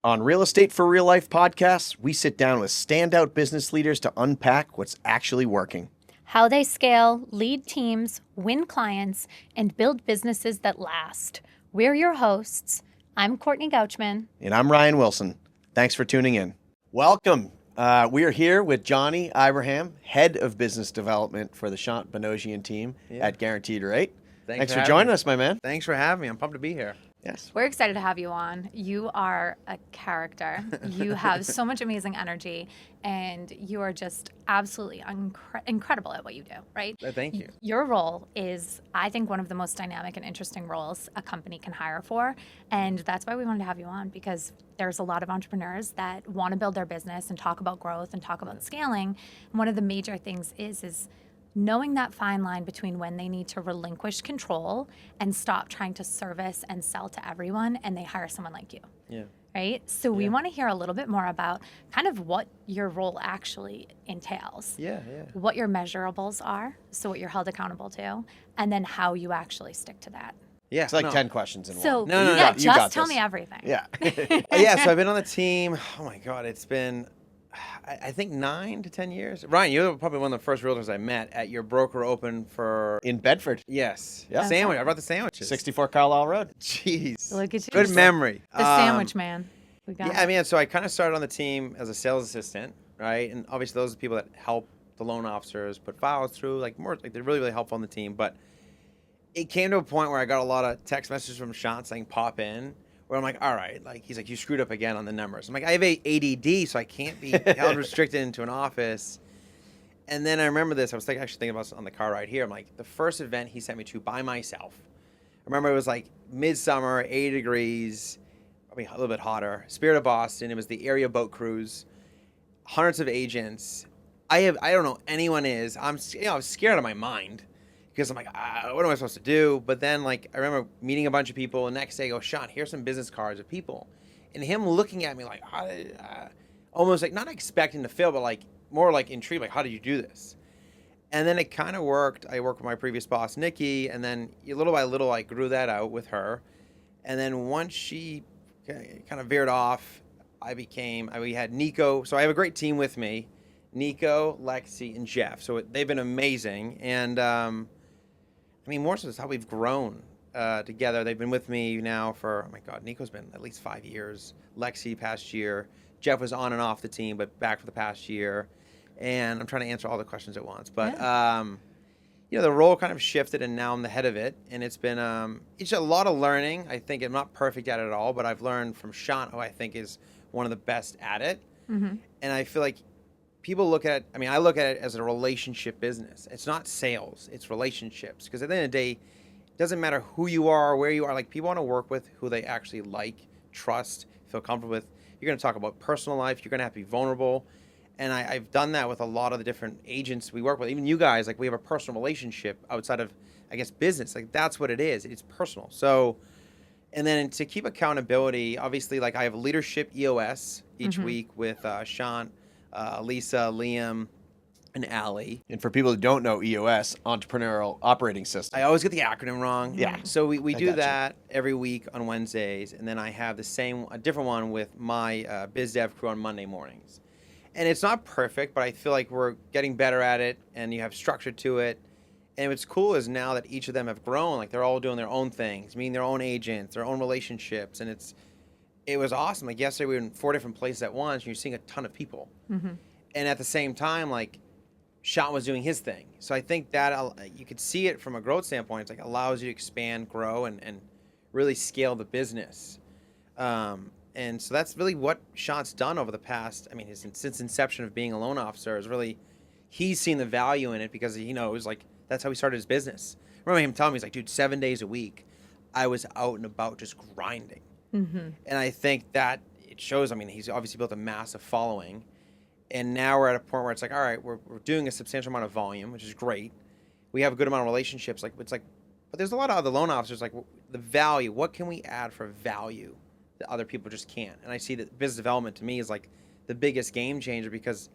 On Real Estate for Real Life podcasts, we sit down with standout business leaders to unpack what's actually working. How they scale, lead teams, win clients, and build businesses that last. We're your hosts. I'm Courtney Gauchman. And I'm Ryan Wilson. Thanks for tuning in. Welcome. We are here with Johnny Ibrahim, Head of Business Development for the Shant Banosian team at Guaranteed Rate. Thanks for joining us, my man. Thanks for having me. I'm pumped to be here. Yes. We're excited to have you on. You are a character. You have so much amazing energy, and you are just absolutely incredible at what you do, right? Thank you. Your role is, I think, one of the most dynamic and interesting roles a company can hire for, and that's why we wanted to have you on, because there's a lot of entrepreneurs that want to build their business and talk about growth and talk about scaling. And one of the major things is knowing that fine line between when they need to relinquish control and stop trying to service and sell to everyone, and they hire someone like you. Yeah. Right? So we want to hear a little bit more about kind of what your role actually entails. Yeah. What your measurables are, so what you're held accountable to, and then how you actually stick to that. Yeah. It's like 10 questions in So, one. No, yeah, you just got tell this. me everything. Yeah. Yeah, so I've been on the team. Oh my God, it's been, I think 9 to 10 years. Ryan, you're probably one of the first realtors I met at your broker open for. In Bedford, Yes. Yeah. Sandwich. I brought the sandwiches. 64 Carlisle Road. Jeez. Look at you. Good memory. The sandwich man. We got Yeah, it. I mean, so I kind of started on the team as a sales assistant, right? And obviously those are the people that help the loan officers put files through, like they're really, really helpful on the team. But it came to a point where I got a lot of text messages from Shant saying pop in, where I'm like, all right, like he's like, you screwed up again on the numbers. I'm like, I have ADD, so I can't be held restricted into an office. And then I remember this. I was actually thinking about this on the car ride here. I'm like, the first event he sent me to by myself. I remember it was like midsummer, 80 degrees, probably a little bit hotter. Spirit of Boston. It was the area boat cruise. Hundreds of agents. I don't know anyone is. I was scared out of my mind because I'm like, what am I supposed to do? But then like I remember meeting a bunch of people. The next day, I go, Sean, here's some business cards of people, and him looking at me like, almost like not expecting to fail, but like more like intrigued, like how did you do this? And then it kind of worked. I worked with my previous boss, Nikki, and then little by little, I grew that out with her. And then once she kind of veered off, we had Nico. So I have a great team with me, Nico, Lexi, and Jeff. So they've been amazing. And I mean, more so is how we've grown together. They've been with me now for, oh my God, Nico's been at least 5 years. Lexi past year. Jeff was on and off the team, but back for the past year. And I'm trying to answer all the questions at once. But, the role kind of shifted, and now I'm the head of it. And it's been it's a lot of learning. I think I'm not perfect at it at all, but I've learned from Shant, who I think is one of the best at it. Mm-hmm. And I feel like people look at it, I look at it as a relationship business. It's not sales, it's relationships. Because at the end of the day, it doesn't matter who you are or where you are. Like, people want to work with who they actually like, trust, feel comfortable with. You're going to talk about personal life. You're going to have to be vulnerable. And I've done that with a lot of the different agents we work with. Even you guys, like, we have a personal relationship outside of, I guess, business. Like, that's what it is. It's personal. So, and then to keep accountability, obviously, like, I have leadership EOS each week with Shant, Lisa, Liam, and Allie. And for people who don't know EOS, Entrepreneurial Operating System. I always get the acronym wrong. Yeah. So we do gotcha. that every week on Wednesdays. And then I have a different one with my biz dev crew on Monday mornings. And it's not perfect, but I feel like we're getting better at it, and you have structure to it. And what's cool is now that each of them have grown, like they're all doing their own things, meeting their own agents, their own relationships. And it was awesome. Like yesterday we were in 4 different places at once, and you're seeing a ton of people. Mm-hmm. And at the same time, like, Shant was doing his thing. So I think that you could see it from a growth standpoint. It's like allows you to expand, grow, and really scale the business. And so that's really what Shant's done over the past, since inception of being a loan officer, is really, he's seen the value in it because he knows, like, that's how he started his business. I remember him telling me, he's like, dude, 7 days a week, I was out and about just grinding. Mm-hmm. And I think that it shows, he's obviously built a massive following. And now we're at a point where it's like, all right, we're doing a substantial amount of volume, which is great. We have a good amount of relationships. But there's a lot of other loan officers, like, the value, what can we add for value that other people just can't? And I see that business development to me is like the biggest game changer, because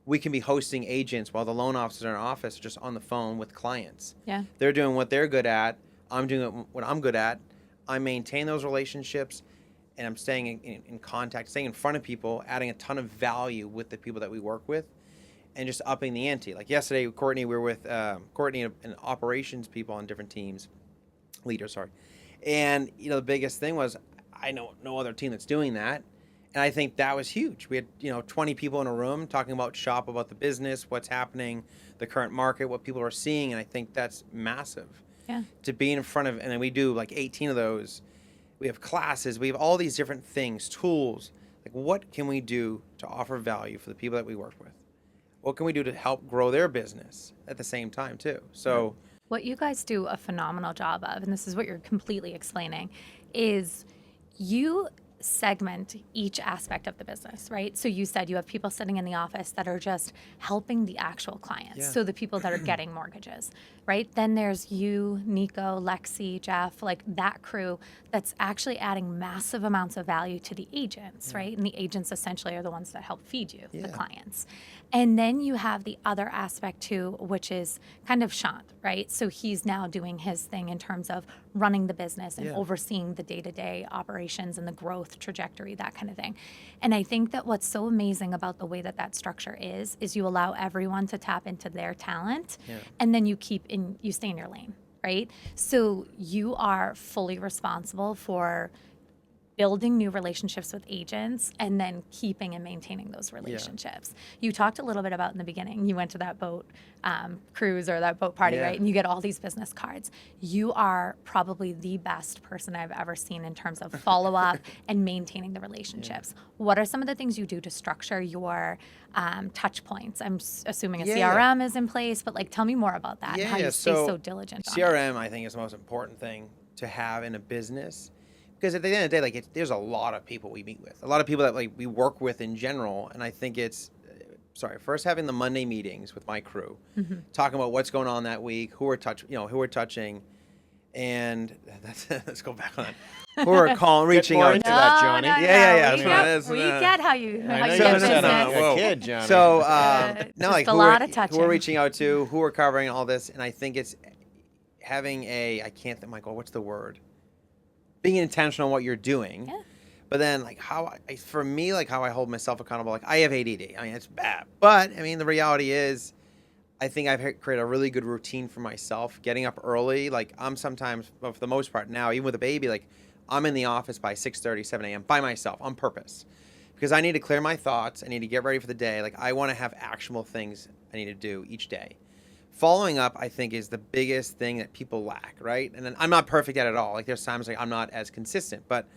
we can be hosting agents while the loan officers in our office are just on the phone with clients. Yeah. They're doing what they're good at. I'm doing what I'm good at. I maintain those relationships. and I'm staying in contact, staying in front of people, adding a ton of value with the people that we work with, and just upping the ante. Like yesterday, Courtney, we were with Courtney and operations people on different teams, leaders, sorry. And, the biggest thing was I know no other team that's doing that. And I think that was huge. We had, 20 people in a room talking about shop, about the business, what's happening, the current market, what people are seeing. And I think that's massive. Yeah. To be in front of, and then we do like 18 of those. We have classes, we have all these different things, tools. Like, what can we do to offer value for the people that we work with? What can we do to help grow their business at the same time too? So what you guys do a phenomenal job of, and this is what you're completely explaining, is you segment each aspect of the business, right? So you said you have people sitting in the office that are just helping the actual clients. Yeah. So the people that are getting mortgages, right? Then there's you, Nico, Lexi, Jeff, like that crew that's actually adding massive amounts of value to the agents, right? And the agents essentially are the ones that help feed you, the clients. And then you have the other aspect too, which is kind of Shant, right? So he's now doing his thing in terms of running the business and overseeing the day-to-day operations and the growth trajectory, that kind of thing. And I think that what's so amazing about the way that that structure is you allow everyone to tap into their talent, and then you stay in your lane, right? So you are fully responsible for building new relationships with agents and then keeping and maintaining those relationships. You talked a little bit about in the beginning, you went to that boat cruise or that boat party, right? And you get all these business cards. You are probably the best person I've ever seen in terms of follow-up and maintaining the relationships. What are some of the things you do to structure your touch points? I'm assuming a CRM is in place, but like, tell me more about that and how you stay so diligent on it. CRM, I think, is the most important thing to have in a business. Because at the end of the day, there's a lot of people we meet with, a lot of people that we work with in general, and I think it's, first having the Monday meetings with my crew, talking about what's going on that week, who we're touching, and let's go back on that. Who are calling, reaching out into that, Johnny. We get how you get business. A kid, Johnny. So who we're reaching out to, who we're covering, all this, and I think it's having Michael, what's the word? Being intentional on what you're doing, but then how I hold myself accountable. Like, I have ADD. I mean, it's bad, but I mean, the reality is, I think I've created a really good routine for myself. Getting up early, like I'm sometimes, but for the most part now, even with a baby, like I'm in the office by 6:30, 7 a.m. by myself on purpose, because I need to clear my thoughts. I need to get ready for the day. Like, I want to have actionable things I need to do each day. Following up, I think, is the biggest thing that people lack, right? And then I'm not perfect at it all. Like, there's times like I'm not as consistent, but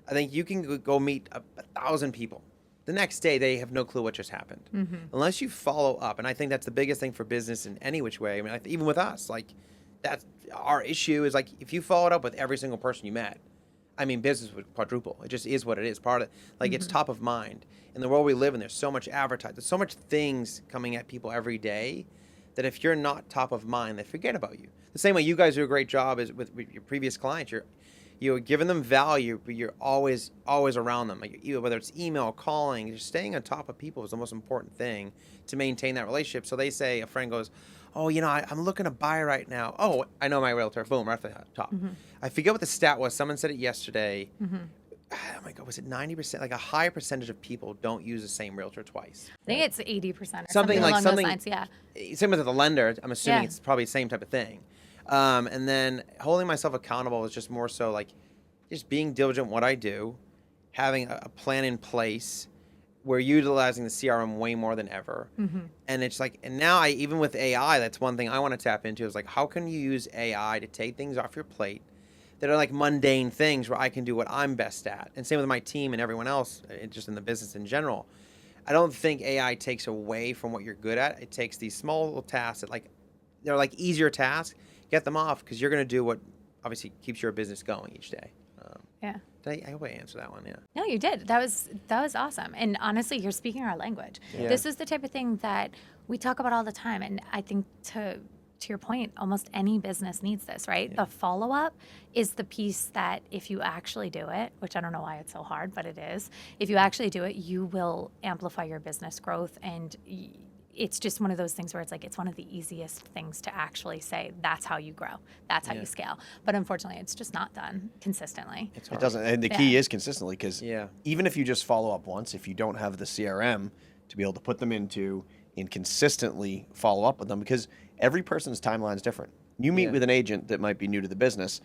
I think you can go meet 1,000 people. The next day, they have no clue what just happened. Unless you follow up. And I think that's the biggest thing for business in any which way. I mean, even with us, like, that's our issue is, like, if you followed up with every single person you met, I mean, business would quadruple. It just is what it is. Part of it, like, it's top of mind. In the world we live in, there's so much advertising. There's so much things coming at people every day that if you're not top of mind, they forget about you. The same way you guys do a great job is with your previous clients. You're giving them value, but you're always around them. Like, whether it's email, calling, just staying on top of people is the most important thing to maintain that relationship. So they say, a friend goes, oh, I'm looking to buy right now. Oh, I know my realtor. Boom, right at the top. I forget what the stat was. Someone said it yesterday. Oh my God, was it 90%? Like, a high percentage of people don't use the same realtor twice. I think it's 80% or something along those lines, Same with the lender. I'm assuming it's probably the same type of thing. And then holding myself accountable is just more so like just being diligent in what I do, having a plan in place. We're utilizing the CRM way more than ever. And it's like, and now even with AI, that's one thing I want to tap into is like, how can you use AI to take things off your plate that are like mundane things where I can do what I'm best at? And same with my team and everyone else, just in the business in general. I don't think AI takes away from what you're good at. It takes these small little tasks that they're like easier tasks, get them off, because you're going to do what obviously keeps your business going each day. I hope I answered that one. No, you did. That was awesome. And honestly, you're speaking our language. This is the type of thing that we talk about all the time. And I think to your point, almost any business needs this, right? The follow-up is the piece that if you actually do it, which I don't know why it's so hard, but it is, if you actually do it, you will amplify your business growth, and it's just one of those things where it's like, it's one of the easiest things to actually say, that's how you grow. That's how you scale. But unfortunately, it's just not done consistently. It doesn't. And the key is consistently, because even if you just follow up once, if you don't have the CRM to be able to put them into and consistently follow up with them, because every person's timeline is different. You meet with an agent that might be new to the business.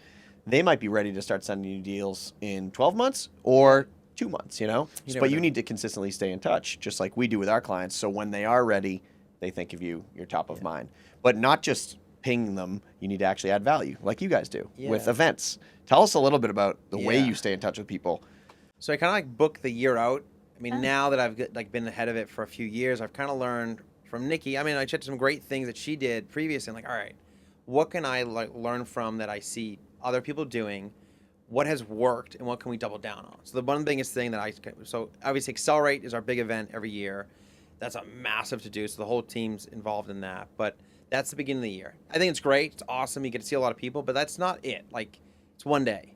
They might be ready to start sending you deals in 12 months or 2 months, but you need to consistently stay in touch, just like we do with our clients. So when they are ready, they think of you, you're top of mind. But not just ping them, you need to actually add value, like you guys do with events. Tell us a little bit about the way you stay in touch with people. So I kind of like book the year out. I mean, now that I've been ahead of it for a few years, I've kind of learned from Nikki. I mean, I checked some great things that she did previously. And like, all right, what can I learn from that I see other people doing? What has worked and what can we double down on? So the one biggest thing so obviously Accelerate is our big event every year. That's a massive to do. So the whole team's involved in that. But that's the beginning of the year. I think it's great. It's awesome. You get to see a lot of people, but that's not it. Like, it's one day.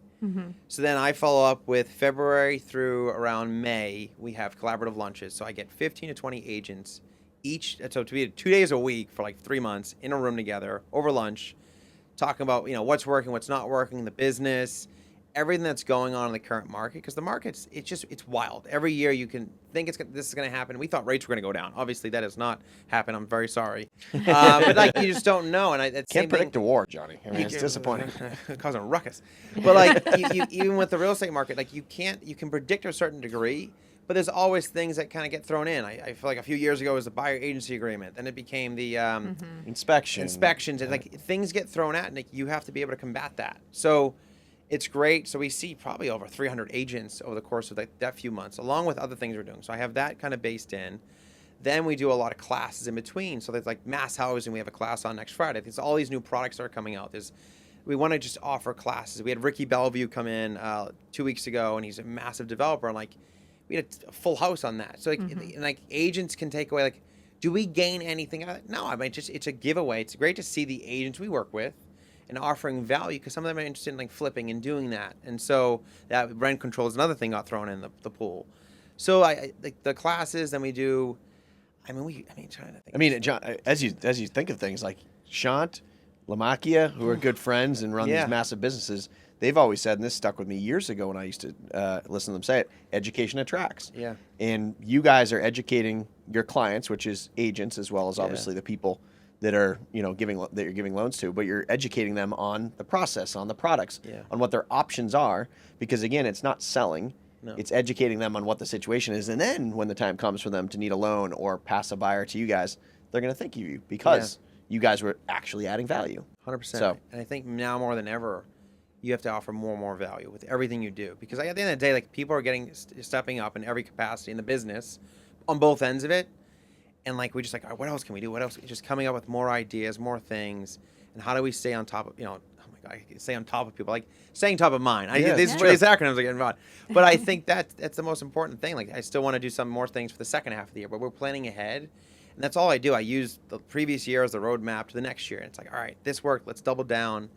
So then I follow up with February through around May. We have collaborative lunches. So I get 15 to 20 agents each. So to be 2 days a week for like 3 months in a room together over lunch, talking about, what's working, what's not working, the business, everything that's going on in the current market, because the market's it's wild. Every year you can think this is going to happen. We thought rates were going to go down. Obviously, that has not happened. I'm very sorry, but you just don't know. And can't predict a war, Johnny. I mean, it's disappointing, causing a ruckus. But even with the real estate market, you can predict to a certain degree, but there's always things that kind of get thrown in. I feel like a few years ago it was the buyer agency agreement, then it became the inspections, and things get thrown at, and you have to be able to combat that. So it's great. So we see probably over 300 agents over the course of that few months, along with other things we're doing. So I have that kind of based in. Then we do a lot of classes in between. So there's like mass housing. We have a class on next Friday. There's all these new products that are coming out. We want to just offer classes. We had Ricky Bellevue come in 2 weeks ago, and he's a massive developer. And we had a full house on that. So agents can take away, do we gain anything out of it? No, I mean, it's a giveaway. It's great to see the agents we work with and offering value, because some of them are interested in flipping and doing that. And so that rent control is another thing got thrown in the pool. So the classes, then we do, trying to think. John, as you think of things like Shant, Lamakia, who are good friends and run these massive businesses, they've always said, and this stuck with me years ago when I used to listen to them say it, education attracts. Yeah. And you guys are educating your clients, which is agents, as well as obviously the people that are you're giving loans to, but you're educating them on the process, on the products, on what their options are, because again, it's not selling. No. It's educating them on what the situation is, and then when the time comes for them to need a loan or pass a buyer to you guys, they're going to think of you because you guys were actually adding value. 100%. So, and I think now more than ever, you have to offer more and more value with everything you do, because at the end of the day, people are stepping up in every capacity in the business on both ends of it. And we just all right, what else can we do? What else? Just coming up with more ideas, more things. And how do we stay on top of, oh my God, stay on top of people, staying top of mind. These acronyms are getting involved. But I think that's the most important thing. I still want to do some more things for the second half of the year, but we're planning ahead. And that's all I do. I use the previous year as the roadmap to the next year. And it's all right, this worked, let's double down.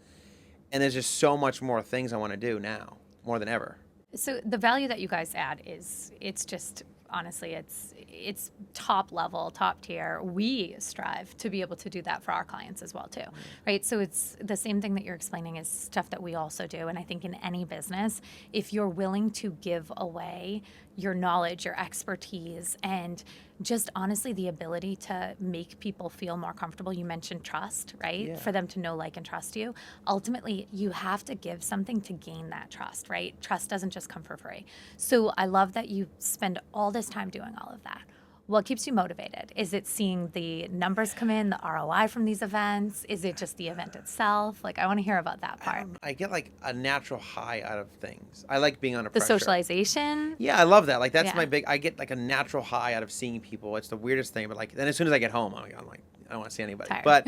And there's just so much more things I want to do now, more than ever. So the value that you guys add it's just, honestly, it's top level, top tier. We strive to be able to do that for our clients as well too, right? So it's the same thing that you're explaining is stuff that we also do. And I think in any business, if you're willing to give away your knowledge, your expertise, and just honestly the ability to make people feel more comfortable. You mentioned trust, right? Yeah. For them to know, like, and trust you. Ultimately, you have to give something to gain that trust, right? Trust doesn't just come for free. So I love that you spend all this time doing all of that. What keeps you motivated? Is it seeing the numbers come in, the ROI from these events? Is it just the event itself? I want to hear about that part. I get a natural high out of things. I like being under the pressure. The socialization? Yeah, I love that. That's my big, I get a natural high out of seeing people. It's the weirdest thing, but then as soon as I get home, I'm like, I don't want to see anybody. Tired. But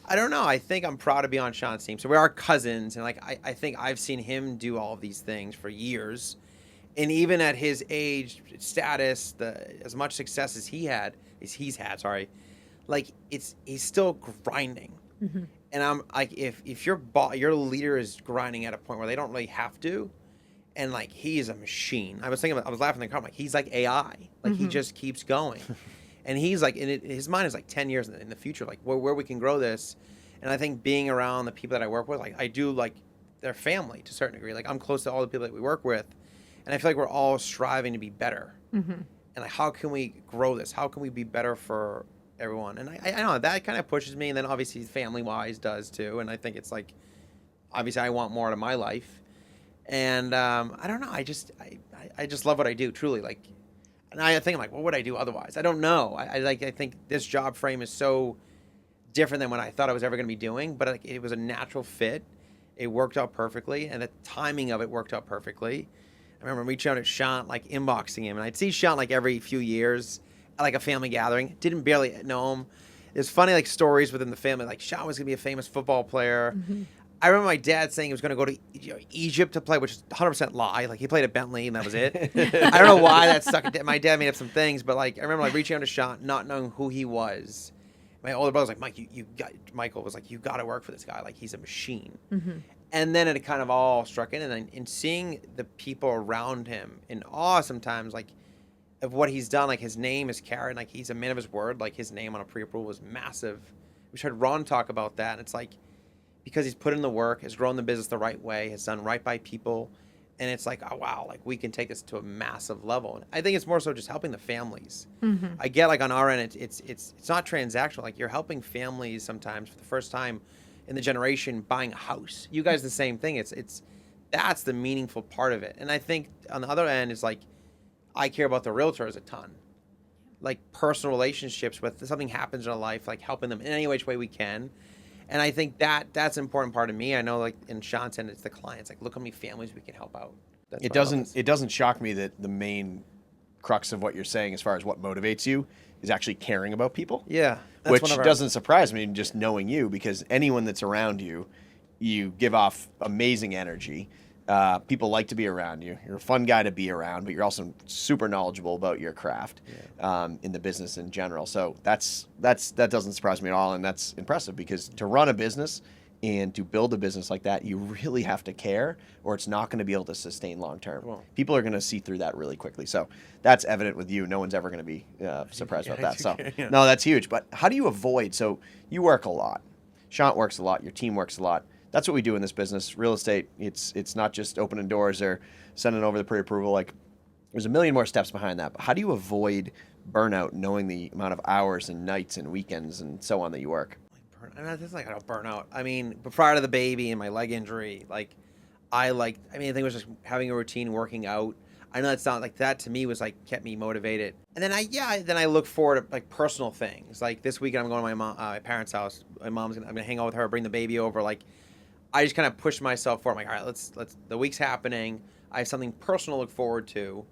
I don't know. I think I'm proud to be on Shant's team. So we are cousins, and I think I've seen him do all of these things for years. And even at his age, status, as much success as he's had, he's still grinding. Mm-hmm. And I'm like, if your leader is grinding at a point where they don't really have to, and he is a machine. I was laughing in the car, he's like AI. He just keeps going. And he's like, his mind is like 10 years in the future, like where we can grow this. And I think being around the people that I work with, like I do like their family to a certain degree. Like I'm close to all the people that we work with. And I feel like we're all striving to be better. Mm-hmm. And like, how can we grow this? How can we be better for everyone? And I know that kind of pushes me. And then obviously family-wise does too. And I think it's like, obviously I want more out of my life. And I don't know. I just love what I do, truly. Like, and I think I'm like, what would I do otherwise? I don't know. I think this job frame is so different than what I thought I was ever going to be doing. But like, it was a natural fit. It worked out perfectly, and the timing of it worked out perfectly. I remember reaching out at Shant, like inboxing him, and I'd see Shant like every few years at like a family gathering. Didn't barely know him. There's funny like stories within the family. Like Shant was gonna be a famous football player. Mm-hmm. I remember my dad saying he was going to go to Egypt to play, which is 100% lie. Like he played at Bentley and that was it. I don't know why that stuck. My dad made up some things, but like I remember like reaching out to Shant, not knowing who he was. My older brother was like, Michael was like, you got to work for this guy. Like he's a machine. Mm-hmm. And then it kind of all struck in, and then in seeing the people around him in awe sometimes, like of what he's done, like his name is carried, like he's a man of his word. Like his name on a pre-approval was massive. We heard Ron talk about that, and it's like, because he's put in the work, has grown the business the right way, has done right by people, and it's like, oh wow, like we can take this to a massive level. And I think it's more so just helping the families. Mm-hmm. I get like on our end, it's not transactional. Like you're helping families sometimes for the first time in the generation buying a house. You guys the same thing. It's that's the meaningful part of it. And I think on the other end is like, I care about the realtors a ton. Like personal relationships with something happens in their life, like helping them in any which way we can. And I think that's an important part of me. I know, like in Shant's end, it's the clients. Like, look how many families we can help out. It doesn't shock me that the main crux of what you're saying, as far as what motivates you, is actually caring about people. Yeah, which doesn't surprise me, just knowing you, because anyone that's around you, you give off amazing energy. People like to be around you. You're a fun guy to be around, but you're also super knowledgeable about your craft, in the business in general. So that doesn't surprise me at all, and that's impressive, because to run a business and to build a business like that, you really have to care, or it's not going to be able to sustain long term. Well, people are going to see through that really quickly. So that's evident with you. No one's ever going to be surprised about that. So no, that's huge. But how do you avoid? So you work a lot. Shant works a lot. Your team works a lot. That's what we do in this business. Real estate, it's not just opening doors or sending over the pre-approval. Like, there's a million more steps behind that. But how do you avoid burnout, knowing the amount of hours and nights and weekends and so on that you work? It's like I don't burn out. I mean, but prior to the baby and my leg injury, I think it was just having a routine, working out. I know that's not like that to me was like kept me motivated. And then I look forward to like personal things. Like this weekend I'm going to my parents' house. I'm gonna hang out with her, bring the baby over. Like, I just kind of pushed myself forward. I'm like, all right, let's. The week's happening. I have something personal to look forward to.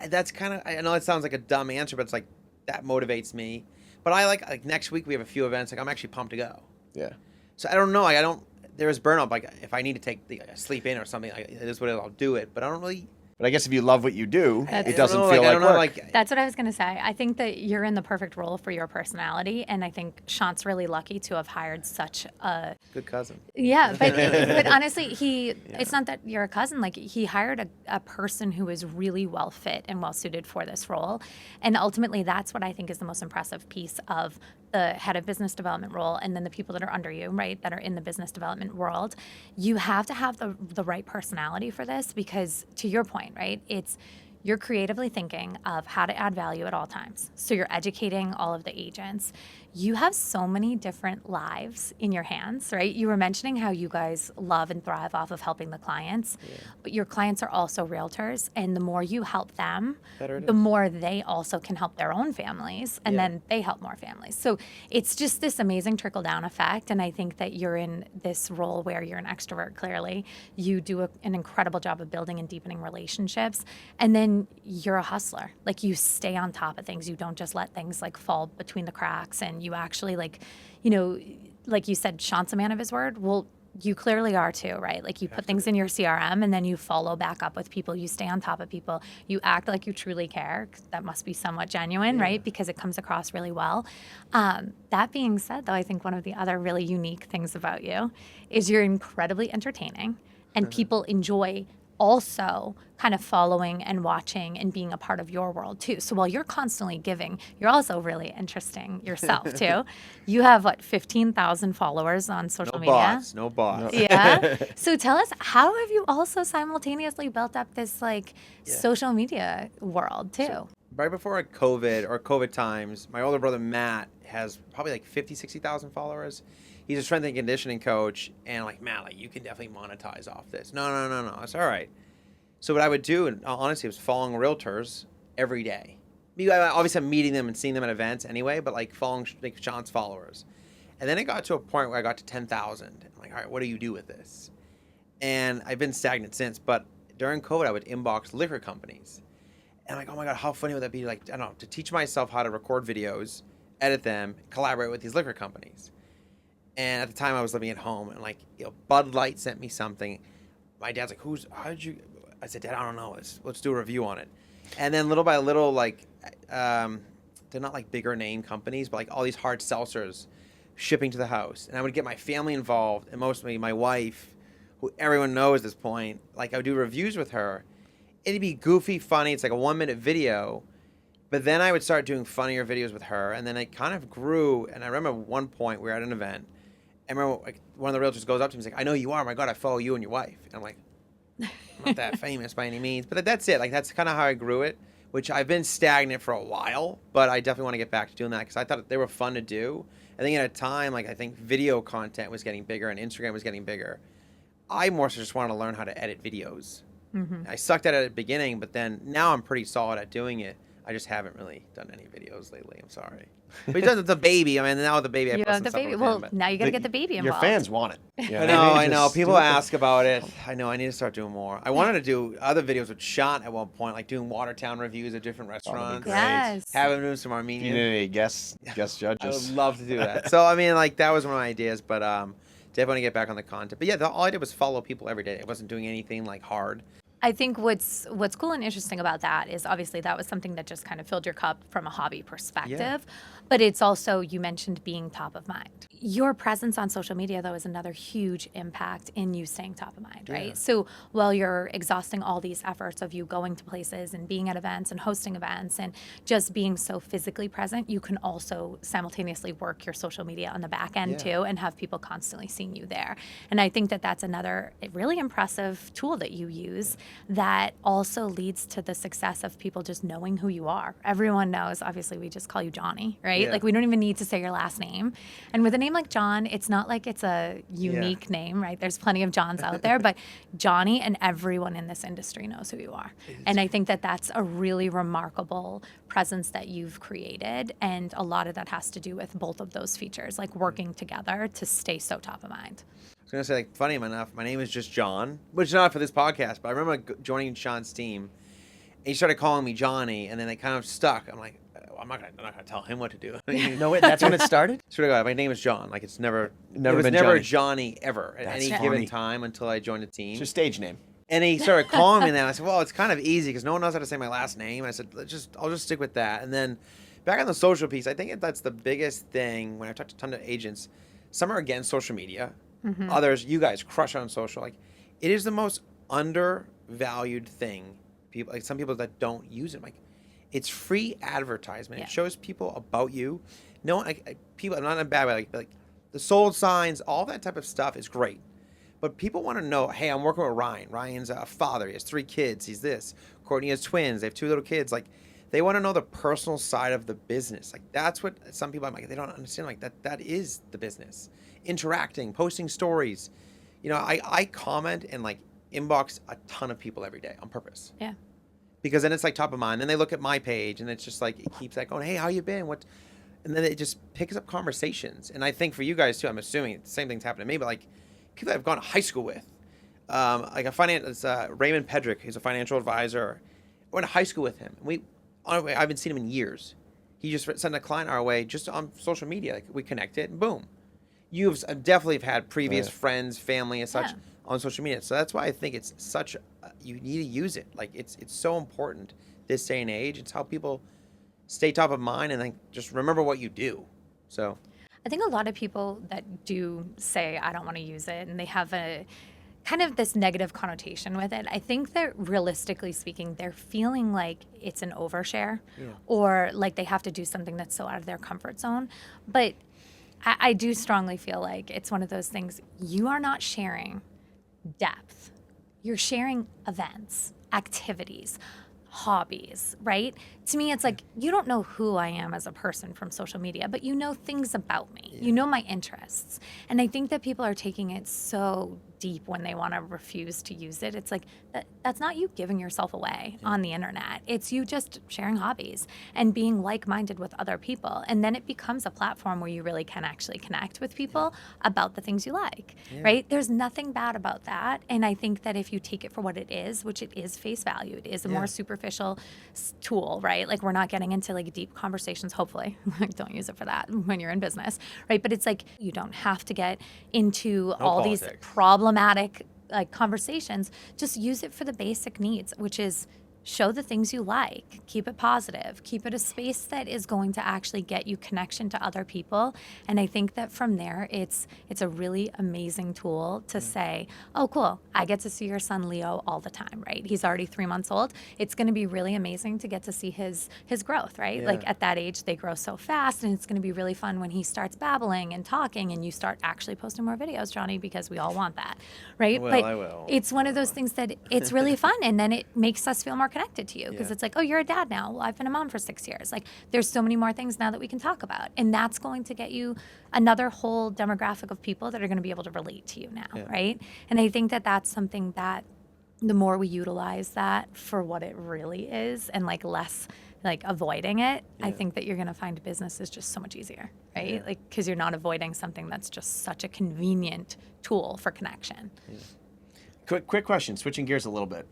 That's kind of. I know it sounds like a dumb answer, but it's like that motivates me. But I like next week we have a few events. Like I'm actually pumped to go. Yeah. So I don't know. I don't. There is burnout. Like if I need to take sleep in or something, it is what I'll do it. But I don't really. But I guess if you love what you do, it doesn't feel like work. That's what I was going to say. I think that you're in the perfect role for your personality, and I think Shant's really lucky to have hired such a good cousin. Yeah, but honestly, it's not that you're a cousin. Like, he hired a person who is really well fit and well suited for this role, and ultimately, that's what I think is the most impressive piece of the head of business development role, and then the people that are under you, right, that are in the business development world. You have to have the right personality for this, because to your point, right, you're creatively thinking of how to add value at all times. So you're educating all of the agents. You have so many different lives in your hands, right? You were mentioning how you guys love and thrive off of helping the clients, but your clients are also realtors, and the more you help them, the more they also can help their own families, and then they help more families. So it's just this amazing trickle-down effect, and I think that you're in this role where you're an extrovert, clearly. You do an incredible job of building and deepening relationships, and then you're a hustler. Like, you stay on top of things. You don't just let things like fall between the cracks, and you actually, like, you know, like you said, Shant's a man of his word. Well, you clearly are too, right? Like, you put things in your CRM, and then you follow back up with people. You stay on top of people. You act like you truly care. That must be somewhat genuine, right? Because it comes across really well. That being said, though, I think one of the other really unique things about you is you're incredibly entertaining, and people enjoy also kind of following and watching and being a part of your world too. So while you're constantly giving, you're also really interesting yourself too. You have 15,000 followers on social media. No bots. Yeah. So tell us, how have you also simultaneously built up this social media world too? So, right before COVID times, my older brother Matt has probably 50, 60,000 followers. He's a strength and conditioning coach, and I'm like, Matt, you can definitely monetize off this. No. It's all right. So what I would do, and honestly, was following realtors every day. Obviously, I'm meeting them and seeing them at events anyway, but following Shant's followers. And then it got to a point where I got to 10,000. I'm like, all right, what do you do with this? And I've been stagnant since, but during COVID, I would inbox liquor companies. And I'm like, oh my God, how funny would that be? I don't know, to teach myself how to record videos, edit them, collaborate with these liquor companies. And at the time I was living at home, and Bud Light sent me something. My dad's like, how did you, I said, Dad, I don't know. Let's do a review on it. And then little by little, they're not bigger name companies, but all these hard seltzers shipping to the house. And I would get my family involved, and mostly my wife, who everyone knows at this point. I would do reviews with her. It'd be goofy, funny. It's a 1-minute video. But then I would start doing funnier videos with her, and then it kind of grew. And I remember one point we were at an event. I remember one of the realtors goes up to me and he's like, I know you are. My God, I follow you and your wife. And I'm like, I'm not that famous by any means. But that's it. That's kind of how I grew it, which I've been stagnant for a while. But I definitely want to get back to doing that because I thought they were fun to do. I think at a time, I think video content was getting bigger and Instagram was getting bigger. I more so just wanted to learn how to edit videos. Mm-hmm. I sucked at it at the beginning, but then now I'm pretty solid at doing it. I just haven't really done any videos lately. I'm sorry. But he does the baby. I mean, now with the baby, I put some stuff with Well, him, now you got to get the baby involved. Your fans want it. Yeah. I know. People ask about it. I know. I need to start doing more. I wanted to do other videos with Shant at one point, doing Watertown reviews of different restaurants. Yes. Have him doing some Armenian. You need any guest judges? I would love to do that. So, I mean, that was one of my ideas, but definitely want to get back on the content. But yeah, all I did was follow people every day. I wasn't doing anything hard. I think what's cool and interesting about that is obviously that was something that just kind of filled your cup from a hobby perspective, but it's also, you mentioned being top of mind. Your presence on social media, though, is another huge impact in you staying top of mind, right? So while you're exhausting all these efforts of you going to places and being at events and hosting events and just being so physically present, you can also simultaneously work your social media on the back end too and have people constantly seeing you there. And I think that that's another really impressive tool that you use that also leads to the success of people just knowing who you are. Everyone knows, obviously, we just call you Johnny, right? Yeah. We don't even need to say your last name. And with a name like John, it's not like it's a unique name, right? There's plenty of Johns out there, but Johnny and everyone in this industry knows who you are. And I think that that's a really remarkable presence that you've created. And a lot of that has to do with both of those features, working together to stay so top of mind. I was going to say, funny enough, my name is just John, which is not for this podcast, but I remember joining Shant's team, and he started calling me Johnny, and then it kind of stuck. I'm like, I'm not gonna tell him what to do. No, wait, that's when it started? Swear to God, my name is John. It's never been Johnny ever at any given time until I joined the team. It's your stage name. And he started calling me, and then I said, well, it's kind of easy because no one knows how to say my last name. I said, I'll just stick with that. And then back on the social piece, I think that's the biggest thing when I've talked to a ton of agents. Some are against social media. Mm-hmm. Others, you guys crush on social. It is the most undervalued thing. People, some people that don't use it, it's free advertisement. It shows people about you. No, people, I'm not in a bad way. The sold signs, all that type of stuff is great. But people want to know, hey, I'm working with Ryan. Ryan's a father. He has 3 kids. He's this. Courtney has twins. They have 2 little kids. They want to know the personal side of the business. that's what some people, they don't understand. That is the business. Interacting, posting stories. I comment and inbox a ton of people every day on purpose. Yeah. Because then it's top of mind. Then they look at my page and it's just it keeps going, hey, how you been? What? And then it just picks up conversations. And I think for you guys too, I'm assuming the same thing's happened to me, but people that I've gone to high school with, it's Raymond Pedrick, he's a financial advisor. I went to high school with him. I haven't seen him in years. He just sent a client our way just on social media. We connected and boom. You've definitely had previous friends, family and such on social media. So that's why I think it's you need to use it. It's so important this day and age. It's how people stay top of mind and just remember what you do. So I think a lot of people that do say, I don't want to use it, and they have a kind of this negative connotation with it. I think that realistically speaking, they're feeling like it's an overshare or like they have to do something that's so out of their comfort zone. But I do strongly feel like it's one of those things, you are not sharing depth. You're sharing events, activities, hobbies, right? To me, it's like, you don't know who I am as a person from social media, but you know things about me. You know my interests. And I think that people are taking it so deep when they want to refuse to use it. It's like, that's not you giving yourself away on the internet. It's you just sharing hobbies and being like-minded with other people. And then it becomes a platform where you really can actually connect with people about the things you like, right? There's nothing bad about that. And I think that if you take it for what it is, which it is face value, it is a more superficial tool, right? Like, we're not getting into like deep conversations, hopefully. Like, don't use it for that when you're in business, right? But it's like, you don't have to get into all politics. these problematic like conversations. Just use it for the basic needs, which is show the things you like, keep it positive, keep it a space that is going to actually get you connection to other people. And I think that from there, it's a really amazing tool to say, oh, cool, I get to see your son Leo all the time, right? He's already 3 months old. It's going to be really amazing to get to see his growth, right? Like, at that age, they grow so fast, and it's going to be really fun when he starts babbling and talking and you start actually posting more videos, Johnny, because we all want that, right? I will. It's one of those things that it's really fun, and then it makes us feel more connected to you, because it's like, oh, you're a dad now. Well, I've been a mom for 6 years. Like, there's so many more things now that we can talk about, and that's going to get you another whole demographic of people that are going to be able to relate to you now, right? And I think that that's something that the more we utilize that for what it really is, and like less like avoiding it, I think that you're going to find business is just so much easier, right? Like, because you're not avoiding something that's just such a convenient tool for connection. Quick question, switching gears a little bit.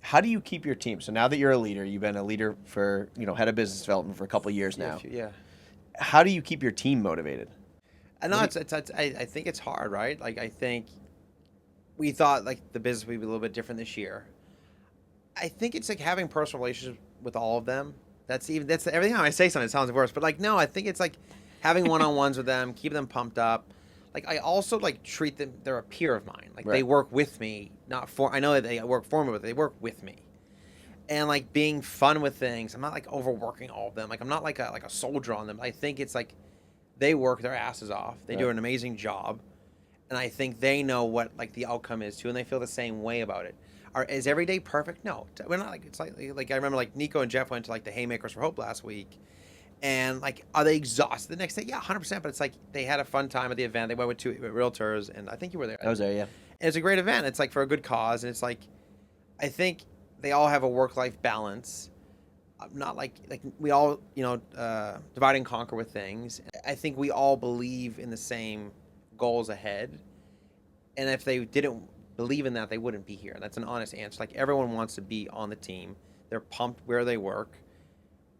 How do you keep your team? So now that you're a leader, you've been a leader for, head of business development for a couple of years now. How do you keep your team motivated? I know I think it's hard, right? Like, I think we thought like the business would be a little bit different this year. I think it's like having personal relationships with all of them. That's every time I say something, it sounds worse. But like, no, I think it's like having one-on-ones with them, keep them pumped up. Like, I also like treat them, they're a peer of mine. Like, they work with me, I know that they work for me, but they work with me. And like being fun with things, I'm not like overworking all of them. Like, I'm not like a soldier on them. I think it's like they work their asses off. They do an amazing job. And I think they know what like the outcome is too, and they feel the same way about it. Is every day perfect? No, we're not. Like, it's like I remember like Nico and Jeff went to like the Haymakers for Hope last week, and like, are they exhausted the next day? Yeah, 100%. But it's like they had a fun time at the event. They went with 2 realtors, and I think you were there. I was there, yeah. And it's a great event. It's like for a good cause, and it's like, I think they all have a work-life balance. Not like we all divide and conquer with things. I think we all believe in the same goals ahead, and if they didn't believe in that, they wouldn't be here. And that's an honest answer. Like, everyone wants to be on the team. They're pumped where they work.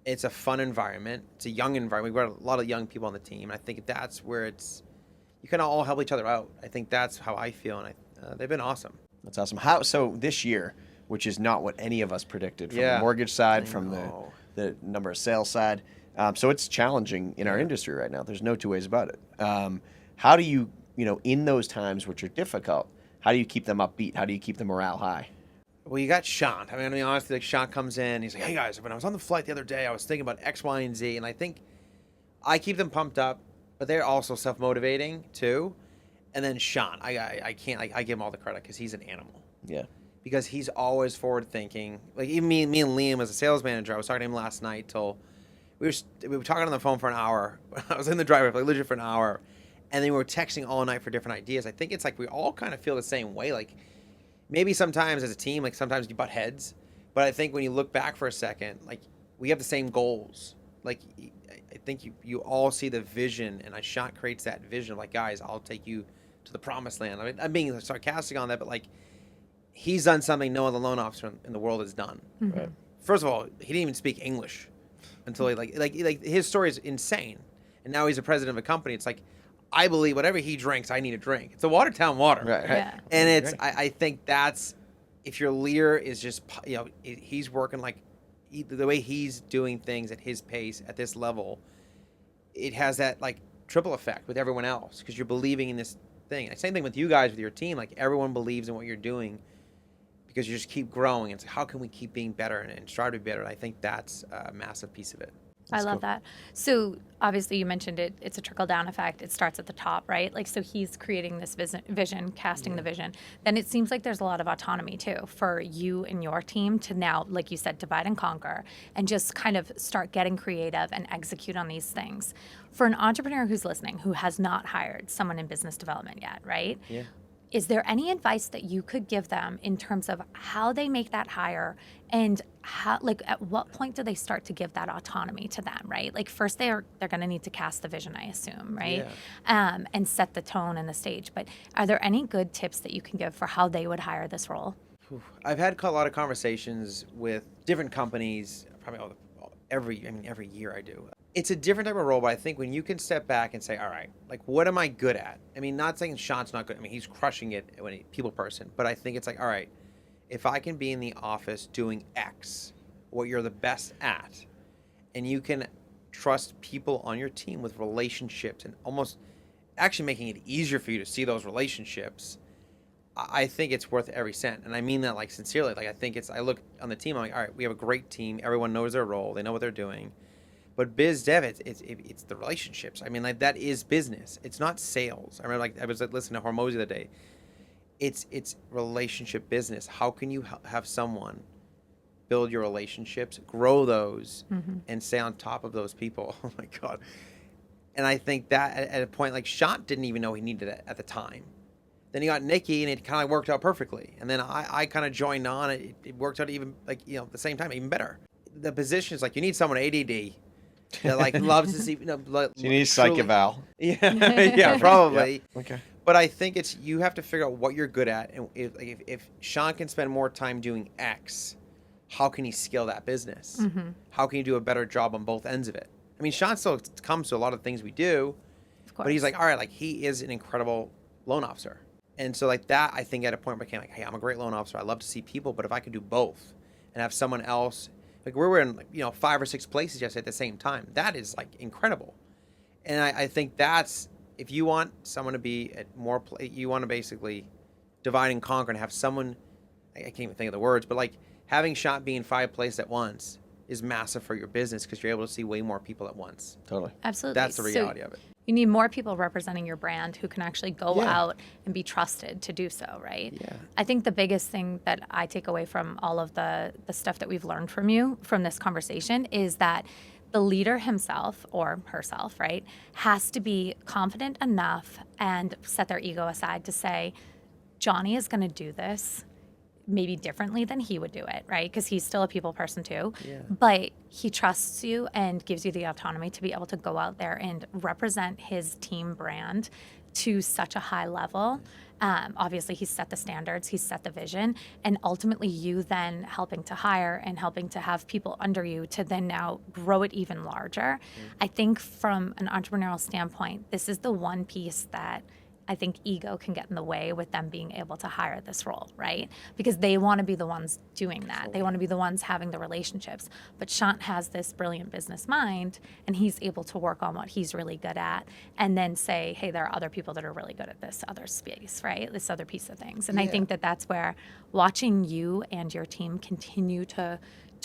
It's a fun environment. It's a young environment. We've got a lot of young people on the team. I think that's where you can all help each other out. I think that's how I feel, and they've been awesome. That's awesome. So this year, which is not what any of us predicted from the mortgage side, from the number of sales side, so it's challenging in our industry right now. There's no two ways about it. How do you, in those times which are difficult, how do you keep them upbeat? How do you keep the morale high? Well, you got Shant. I mean, to be honest, like, Shant comes in. He's like, hey, guys, when I was on the flight the other day, I was thinking about X, Y, and Z. And I think I keep them pumped up, but they're also self-motivating, too. And then Shant, I can't, I give him all the credit because he's an animal. Yeah. Because he's always forward-thinking. Like, even me and Liam as a sales manager, I was talking to him last night till we were talking on the phone for an hour. I was in the driveway, like, literally for an hour. And then we were texting all night for different ideas. I think it's like we all kind of feel the same way. Like, maybe sometimes as a team, like sometimes you butt heads. But I think when you look back for a second, like, we have the same goals. Like, I think you all see the vision, and Shant creates that vision. Like, guys, I'll take you to the promised land. I mean, I'm being sarcastic on that, but like, he's done something no other loan officer in the world has done. Mm-hmm. Right. First of all, he didn't even speak English until he like his story is insane. And now he's a president of a company. It's like, I believe whatever he drinks, I need a drink. It's a Watertown water. Right. Yeah. And it's, I think that's, if your leader is just, he's working like, the way he's doing things at his pace, at this level, it has that like triple effect with everyone else, because you're believing in this thing. And same thing with you guys, with your team. Like, everyone believes in what you're doing because you just keep growing. It's like, how can we keep being better and strive to be better? And I think that's a massive piece of it. I love that. So obviously you mentioned it, it's a trickle down effect. It starts at the top, right? Like, so he's creating this vision, casting the vision. Then it seems like there's a lot of autonomy too for you and your team to now, like you said, divide and conquer and just kind of start getting creative and execute on these things. For an entrepreneur who's listening, who has not hired someone in business development yet, right? Yeah. Is there any advice that you could give them in terms of how they make that hire and how, like, at what point do they start to give that autonomy to them, right? Like, first they're going to need to cast the vision, I assume, right? Yeah. And set the tone and the stage. But are there any good tips that you can give for how they would hire this role? I've had a lot of conversations with different companies, probably every year I do. It's a different type of role, but I think when you can step back and say, all right, like, what am I good at? I mean, not saying Shant's not good. I mean, he's crushing it when he's a people person, but I think it's like, all right, if I can be in the office doing X, what you're the best at, and you can trust people on your team with relationships and almost actually making it easier for you to see those relationships, I think it's worth every cent. And I mean that, like, sincerely. Like, I look on the team, I'm like, all right, we have a great team. Everyone knows their role. They know what they're doing. But biz dev, it's the relationships. I mean, like, that is business. It's not sales. I remember, like, I was listening to Hormozy the other day. It's relationship business. How can you have someone build your relationships, grow those, and stay on top of those people? Oh my God. And I think that at a point, like, Shant didn't even know he needed it at the time. Then he got Nikki, and it kind of worked out perfectly. And then I kind of joined on. It worked out even, like, at the same time, even better. The position is like, you need someone ADD that, like, loves to see. So you need psych eval. Yeah, yeah, probably. Yeah. Okay. But I think you have to figure out what you're good at, and if Sean can spend more time doing X, how can he scale that business? How can you do a better job on both ends of it? I mean, Sean still comes to a lot of things we do, but he's like, all right, like, he is an incredible loan officer. And so, like, that, I think at a point became like, hey, I'm a great loan officer. I love to see people, but if I could do both and have someone else, like, we were in, like, 5 or 6 places yesterday at the same time. That is, like, incredible. And I think that's, if you want someone to be at more, you want to basically divide and conquer and have someone, I can't even think of the words, but, like, having Shant be in 5 places at once is massive for your business because you're able to see way more people at once. Totally. Absolutely. That's the reality of it. You need more people representing your brand who can actually go out and be trusted to do so, right? Yeah. I think the biggest thing that I take away from all of the stuff that we've learned from you, from this conversation, is that the leader himself or herself, right, has to be confident enough and set their ego aside to say, Johnny is going to do this maybe differently than he would do it, right? Because he's still a people person too. Yeah. But he trusts you and gives you the autonomy to be able to go out there and represent his team brand to such a high level. Obviously, he's set the standards, he's set the vision, and ultimately you then helping to hire and helping to have people under you to then now grow it even larger. I think from an entrepreneurial standpoint, this is the one piece that I think ego can get in the way with them being able to hire this role, right? Because they want to be the ones doing that. They want to be the ones having the relationships. But Shant has this brilliant business mind, and he's able to work on what he's really good at and then say, hey, there are other people that are really good at this other space, right? This other piece of things. And I think that that's where watching you and your team continue to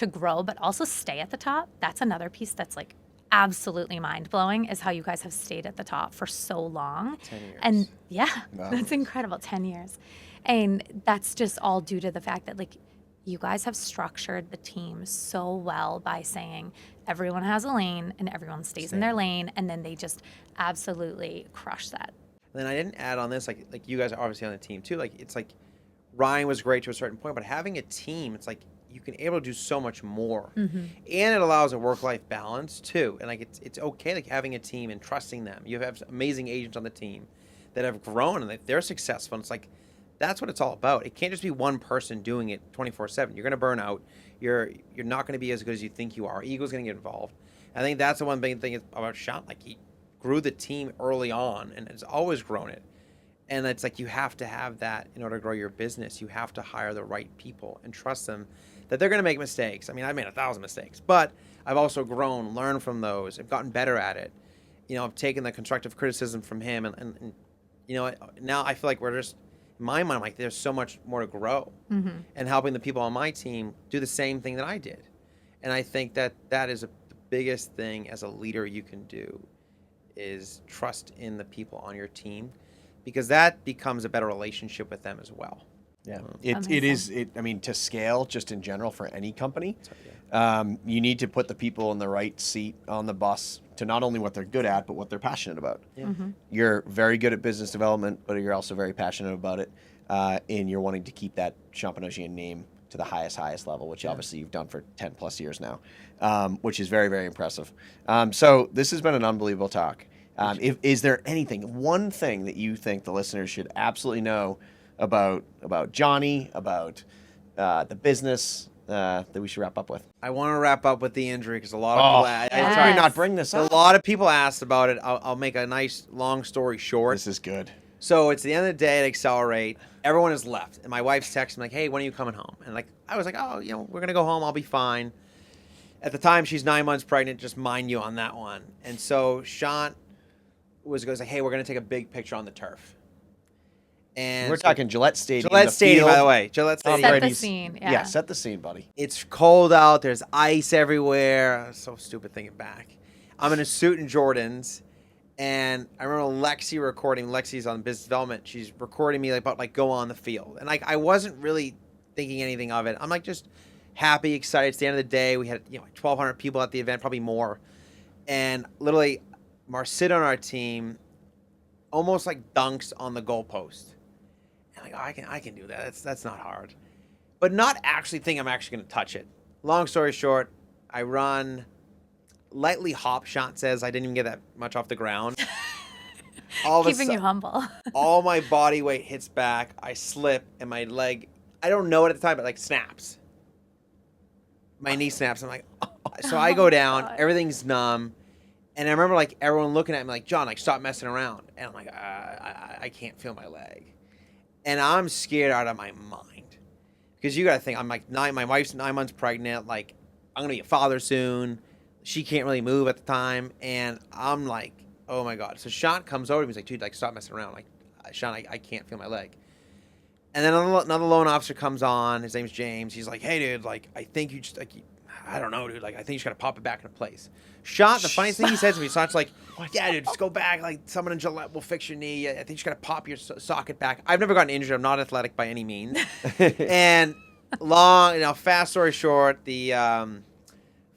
grow, but also stay at the top, that's another piece that's, like, absolutely mind-blowing, is how you guys have stayed at the top for so long. 10 years. And wow. That's Wow. incredible. 10 years. And that's just all due to the fact that, like, you guys have structured the team so well by saying everyone has a lane and everyone stays in their lane, and then they just absolutely crush that. And then I didn't add on this, like you guys are obviously on the team too. Like, it's like Ryan was great to a certain point, but having a team, it's like you can able to do so much more, and it allows a work-life balance too. And, like, it's okay, like, having a team and trusting them. You have amazing agents on the team that have grown and they're successful. And it's like, that's what it's all about. It can't just be one person doing it 24/7. You're going to burn out. You're not going to be as good as you think you are. Ego's going to get involved. I think that's the one big thing about Shant. Like, he grew the team early on and has always grown it. And it's like, you have to have that in order to grow your business. You have to hire the right people and trust them that they're going to make mistakes. I mean, I've made 1,000 mistakes, but I've also grown, learned from those. I've gotten better at it. I've taken the constructive criticism from him and now I feel like we're just, in my mind, I'm like, there's so much more to grow, and helping the people on my team do the same thing that I did. And I think that is the biggest thing as a leader you can do, is trust in the people on your team, because that becomes a better relationship with them as well. Yeah, it is. I mean, to scale, just in general for any company, you need to put the people in the right seat on the bus to not only what they're good at, but what they're passionate about. Yeah. You're very good at business development, but you're also very passionate about it, and you're wanting to keep that Shant Banosian name to the highest level, which obviously you've done for 10 plus years now, which is very, very impressive. So this has been an unbelievable talk. Is there one thing that you think the listeners should absolutely know about Johnny, about the business, that we should wrap up with? I want to wrap up with the injury, because a lot of people. How did we not bring this up? A lot of people asked about it. I'll make a nice long story short. This is good. So it's the end of the day at Accelerate. Everyone has left, and my wife's texting me like, "Hey, when are you coming home?" And I was like, "Oh, we're gonna go home. I'll be fine." At the time, she's 9 months pregnant. Just mind you on that one. And so Shant goes like, "Hey, we're gonna take a big picture on the turf." And we're talking Gillette Stadium. Gillette Stadium, by the way. Gillette Stadium. Set the scene. Yeah, set the scene, buddy. It's cold out. There's ice everywhere. I'm so stupid thinking back. I'm in a suit and Jordans. And I remember Lexi recording. Lexi's on business development. She's recording me about go on the field. And I wasn't really thinking anything of it. I'm just happy, excited. It's the end of the day. We had 1,200 people at the event, probably more. And literally, Marcid on our team almost dunks on the goalpost. And I can do that. That's not hard. But not actually think I'm actually going to touch it. Long story short, I run. Lightly hop, Shant says. I didn't even get that much off the ground. Keeping you humble. All my body weight hits back. I slip, and my leg, I don't know it at the time, but snaps. My knee snaps. I'm like, oh. So I go down. God. Everything's numb. And I remember everyone looking at me like, John, stop messing around. And I'm like, I can't feel my leg. And I'm scared out of my mind. Because you got to think, I'm my wife's 9 months pregnant. I'm going to be a father soon. She can't really move at the time, and I'm like, oh my God. So Shant comes over to me, he's like, dude, stop messing around. Shant, I can't feel my leg. And then another loan officer comes on. His name's James. He's like, hey, dude, I think you just, I don't know, dude. I think you just got to pop it back into place. Shant, the funniest thing he says to me, Shant's like, yeah, dude, just go back. Someone in Gillette will fix your knee. I think you just got to pop your socket back. I've never gotten injured. I'm not athletic by any means. And fast story short, the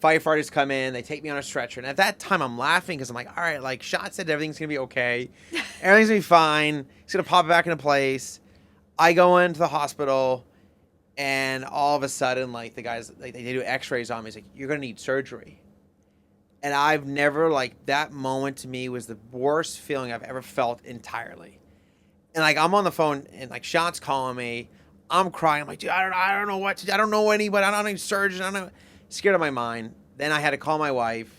firefighters come in, they take me on a stretcher, and at that time I'm laughing because I'm like, all right, Shant said everything's gonna be okay, everything's gonna be fine, he's gonna pop it back into place. I go into the hospital, and all of a sudden, the guys, they do x-rays on me. He's like, you're gonna need surgery. And I've never, that moment to me was the worst feeling I've ever felt entirely. And I'm on the phone, and Shant's calling me, I'm crying, I'm like, dude, I don't know what to do, I don't know anybody, I don't know any surgeon, I don't know. Scared of my mind. Then I had to call my wife,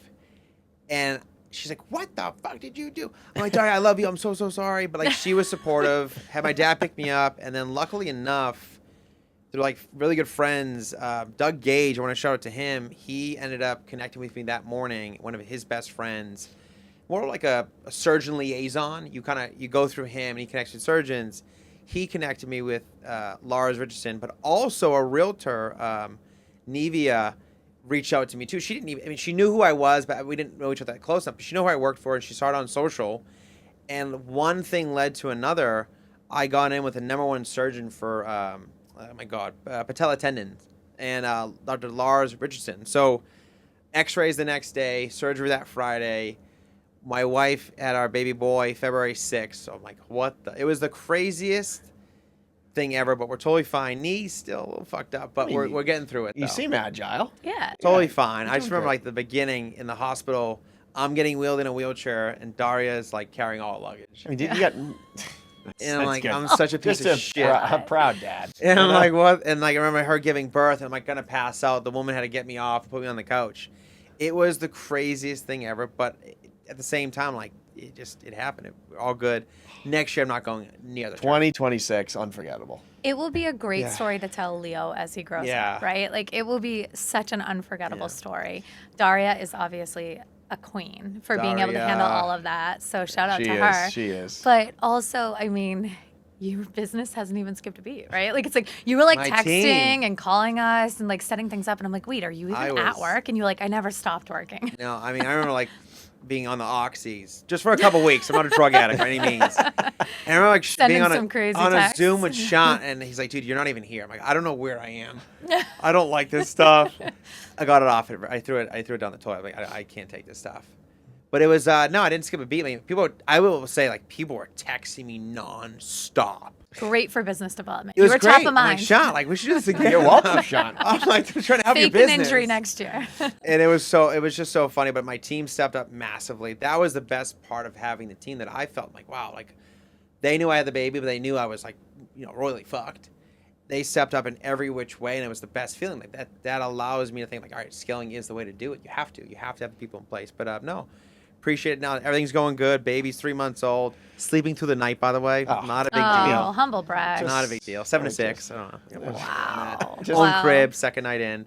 and she's like, what the fuck did you do? I'm like, Daria, I love you. I'm so sorry. But she was supportive, had my dad pick me up, and then luckily enough, they're really good friends. Doug Gage, I want to shout out to him. He ended up connecting with me that morning, one of his best friends. More like a surgeon liaison. You go through him, and he connects with surgeons. He connected me with Lars Richardson, but also a realtor, Nevia, reached out to me too. She didn't even, she knew who I was, but we didn't know each other that close enough. But she knew who I worked for, and she saw it on social. And one thing led to another. I got in with the #1 surgeon for, patella tendons, and Dr. Lars Richardson. So x-rays the next day, surgery that Friday. My wife had our baby boy February 6th. So I'm like, it was the craziest thing ever, but we're totally fine. Knee's still a little fucked up, but we're getting through it, though. You seem agile. Yeah. Totally fine. I just remember the beginning in the hospital, I'm getting wheeled in a wheelchair, and Daria's carrying all luggage. I mean, you got... And I'm such a piece of shit. A proud dad. And I'm like, what? And I remember her giving birth, and I'm gonna pass out. The woman had to get me off and put me on the couch. It was the craziest thing ever, but at the same time, it happened. We're all good. Next year, I'm not going near the 2026, unforgettable. It will be a great story to tell Leo as he grows up, right? It will be such an unforgettable story. Daria is obviously a queen for being able to handle all of that. So shout out to her. She is. But also, I mean, your business hasn't even skipped a beat, right? Like, it's like you were like My texting team. and calling us and like setting things up. And I'm like, wait, are you even at work? And you're like, I never stopped working. No, I mean, I remember like being on the oxys just for a couple weeks. I'm not a drug addict by any means. And I remember like Sending being on some crazy a texts. Zoom with Shant, and he's like, dude, you're not even here. I'm like, I don't know where I am. I don't like this stuff. I got it off. I threw it down the toilet. Like, I can't take this stuff. But it was, no, I didn't skip a beat. I mean, I will say, like, people were texting me nonstop. Great for business development. It was you were great. top of I'm mind. like, Shant, like, we should do this again. You're welcome, Shant. I'm like, trying to help your Fake business. an injury next year. And it was just so funny. But my team stepped up massively. That was the best part of having the team that I felt like, wow, like, they knew I had the baby, but they knew I was like, royally fucked. They stepped up in every which way, and it was the best feeling. Like that allows me to think like, all right, scaling is the way to do it. You have to have the people in place. But no. Appreciate it now. Everything's going good. Baby's 3 months old. Sleeping through the night, by the way. Not a big deal. Humble brag. Not a big deal. 7 to 6. I don't know. Wow. Own crib, second night in.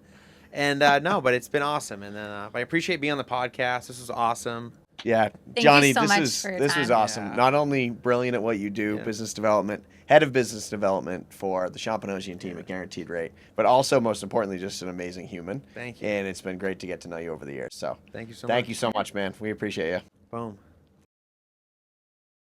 And no, but it's been awesome. And then I appreciate being on the podcast. This was awesome. Yeah, Thank Johnny, you so much this for your was time. awesome. Yeah. Not only brilliant at what you do, business development, head of business development for the Shant Banosian team at Guaranteed Rate, but also most importantly, just an amazing human. Thank you. And it's been great to get to know you over the years. So Thank you so much. Thank you so much, man. We appreciate you. Boom.